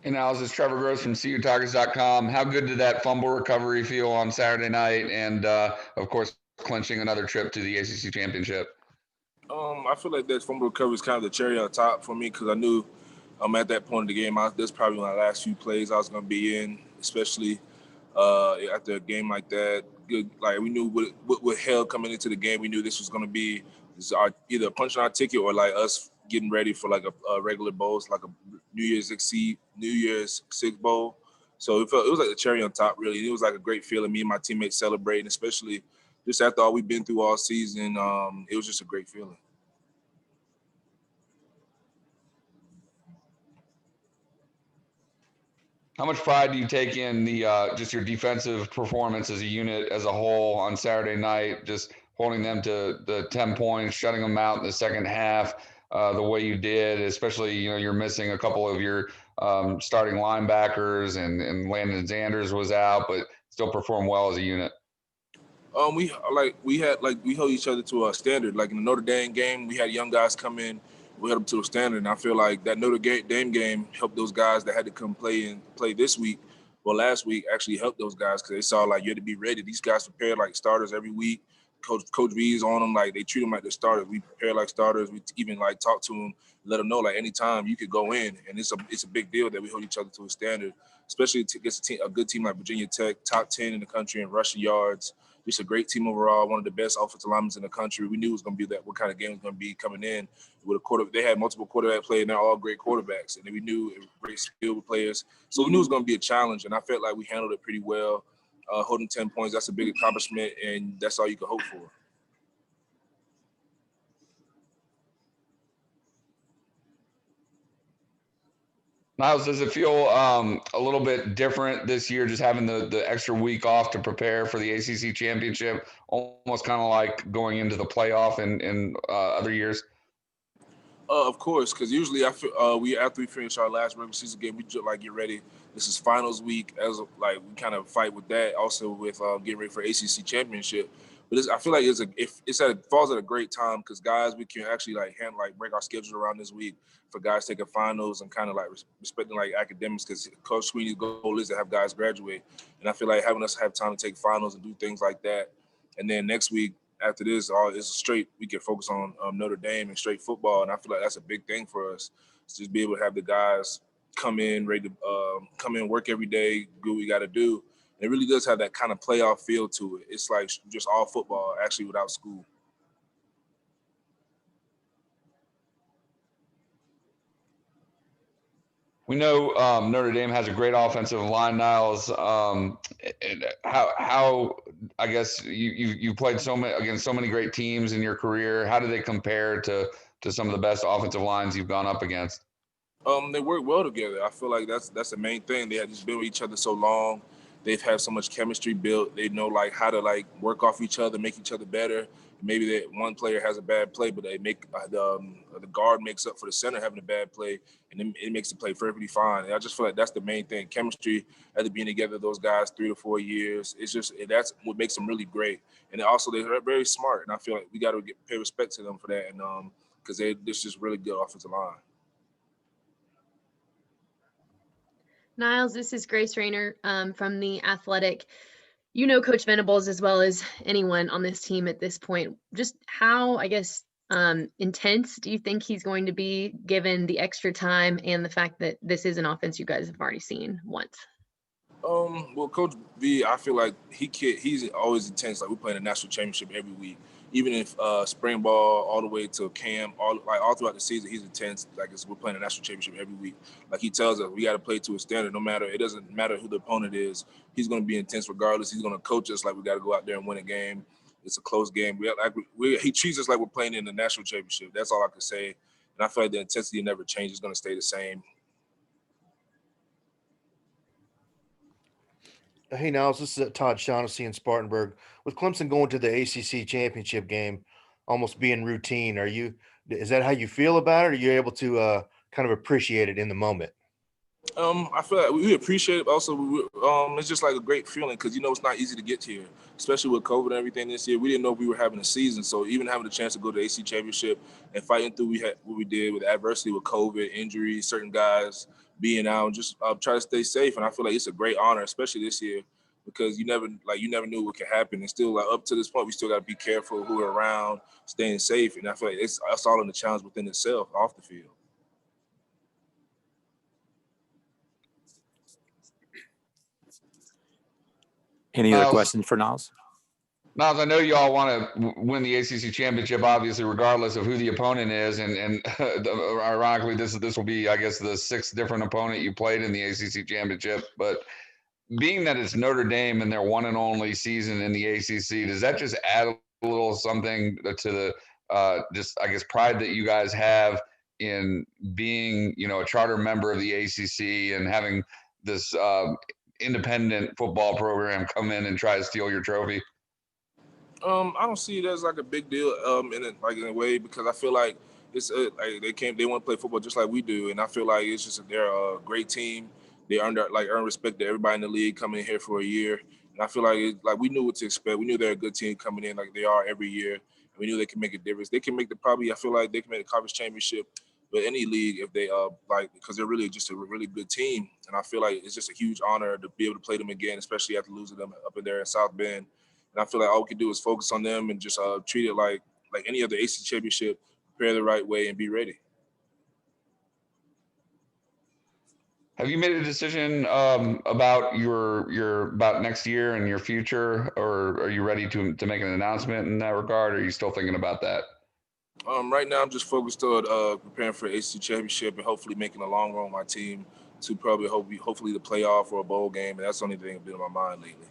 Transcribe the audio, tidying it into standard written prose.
And now, this is Trevor Gross from CUTargets.com. How good did that fumble recovery feel on Saturday night? And, of course, clinching another trip to the ACC Championship. I feel like that fumble recovery is kind of the cherry on top for me because I knew at that point of the game, that's probably one of the last few plays I was going to be in, especially after a game like that. Good, like we knew what hell coming into the game. We knew this was going to be either a punch on our ticket or like us getting ready for like a regular bowl, like a New Year's Six bowl. So it was like the cherry on top. Really, it was like a great feeling. Me and my teammates celebrating, especially just after all we've been through all season. It was just a great feeling. How much pride do you take in the just your defensive performance as a unit as a whole on Saturday night? Just holding them to the 10 points, shutting them out in the second half, the way you did. Especially, you're missing a couple of your starting linebackers, and Landon Zanders was out, but still performed well as a unit. We held each other to a standard. Like in the Notre Dame game, we had young guys come in, we held them to a standard, and I feel like that Dame game helped those guys that had to come play this week. Well, last week actually helped those guys because they saw like you had to be ready. These guys prepared like starters every week. Coach V's on them, like they treat them like they're starters. We prepare like starters. We even like talk to them, let them know like anytime you could go in, and it's a big deal that we hold each other to a standard, especially against a good team like Virginia Tech, top 10 in the country in rushing yards. Just a great team overall, one of the best offensive linemen in the country. We knew it was going to be that what kind of game it was going to be coming in with a quarter. They had multiple quarterback play, and they're all great quarterbacks, and we knew it was great skill players. So we knew it was going to be a challenge, and I felt like we handled it pretty well. Holding 10 points, that's a big accomplishment, and that's all you can hope for. Nyles, does it feel a little bit different this year, just having the extra week off to prepare for the ACC championship, almost kind of like going into the playoff in other years? Of course, because usually we after we finish our last regular season game, we just like get ready. This is finals week, like we kind of fight with that. Also with getting ready for ACC championship. But I feel like it falls at a great time because guys we can actually like break our schedule around this week for guys taking finals and kind of like respecting like academics because Coach Sweeney's goal is to have guys graduate, and I feel like having us have time to take finals and do things like that, and then next week after this, all is straight. We can focus on Notre Dame and straight football, and I feel like that's a big thing for us. To just be able to have the guys come in, ready to come in, work every day, do what we got to do. And it really does have that kind of playoff feel to it. It's like just all football, actually, without school. We know Notre Dame has a great offensive line, Niles. How I guess you played so many against so many great teams in your career. How do they compare to some of the best offensive lines you've gone up against? They work well together. I feel like that's the main thing. They have just been with each other so long. They've had so much chemistry built. They know like how to like work off each other, make each other better. Maybe that one player has a bad play, but they make the guard makes up for the center having a bad play, and it makes the play perfectly fine. And I just feel like that's the main thing. Chemistry, after being together, those guys 3 to 4 years, that's what makes them really great. And also they're very smart, and I feel like we got to pay respect to them for that, and because this just really good offensive line. Niles, this is Grace Rayner from The Athletic. You know Coach Venables as well as anyone on this team at this point. Just how, I guess, intense do you think he's going to be given the extra time and the fact that this is an offense you guys have already seen once? Well, Coach V, I feel like he's always intense. Like we play in a national championship every week, even if spring ball all the way to camp, all throughout the season, he's intense. We're playing a national championship every week. Like he tells us, we got to play to a standard. No matter it doesn't matter who the opponent is, he's going to be intense regardless. He's going to coach us like we got to go out there and win a game. It's a close game. He treats us like we're playing in the national championship. That's all I can say. And I feel like the intensity never changes. It's going to stay the same. Hey, Niles, this is Todd Shaughnessy in Spartanburg. With Clemson going to the ACC championship game, almost being routine, is that how you feel about it? Or are you able to kind of appreciate it in the moment? I feel like we appreciate it. Also, it's just like a great feeling because it's not easy to get here, especially with COVID and everything this year. We didn't know we were having a season, so even having the chance to go to the AC Championship and fighting through what we did with adversity with COVID, injuries, certain guys being out, just try to stay safe. And I feel like it's a great honor, especially this year, because you never knew what could happen. And still, up to this point, we still got to be careful who we're around, staying safe. And I feel like it's all in the challenge within itself off the field. Any other questions for Nyles? Nyles, I know you all want to win the ACC championship, obviously, regardless of who the opponent is. And ironically, this will be, I guess, the sixth different opponent you played in the ACC championship. But being that it's Notre Dame and their one and only season in the ACC, does that just add a little something to the just, I guess, pride that you guys have in being, a charter member of the ACC and having this independent football program come in and try to steal your trophy? I don't see it as like a big deal in a way, because I feel like it's they want to play football just like we do, and I feel like it's just they're a great team. They earn respect to everybody in the league coming in here for a year, and I feel like we knew what to expect. We knew they're a good team coming in like they are every year. And we knew they can make a difference. They can make I feel like they can make the conference championship with any league if they because they're really just a really good team, and I feel like it's just a huge honor to be able to play them again, especially after losing them up in there in South Bend. And I feel like all we can do is focus on them and just treat it like any other ACC championship, prepare the right way and be ready. Have you made a decision about about next year and your future, or are you ready to make an announcement in that regard? Or are you still thinking about that? Right now, I'm just focused on preparing for the ACC championship and hopefully making a long run with my team to probably hopefully the playoff or a bowl game. And that's the only thing that's been on my mind lately.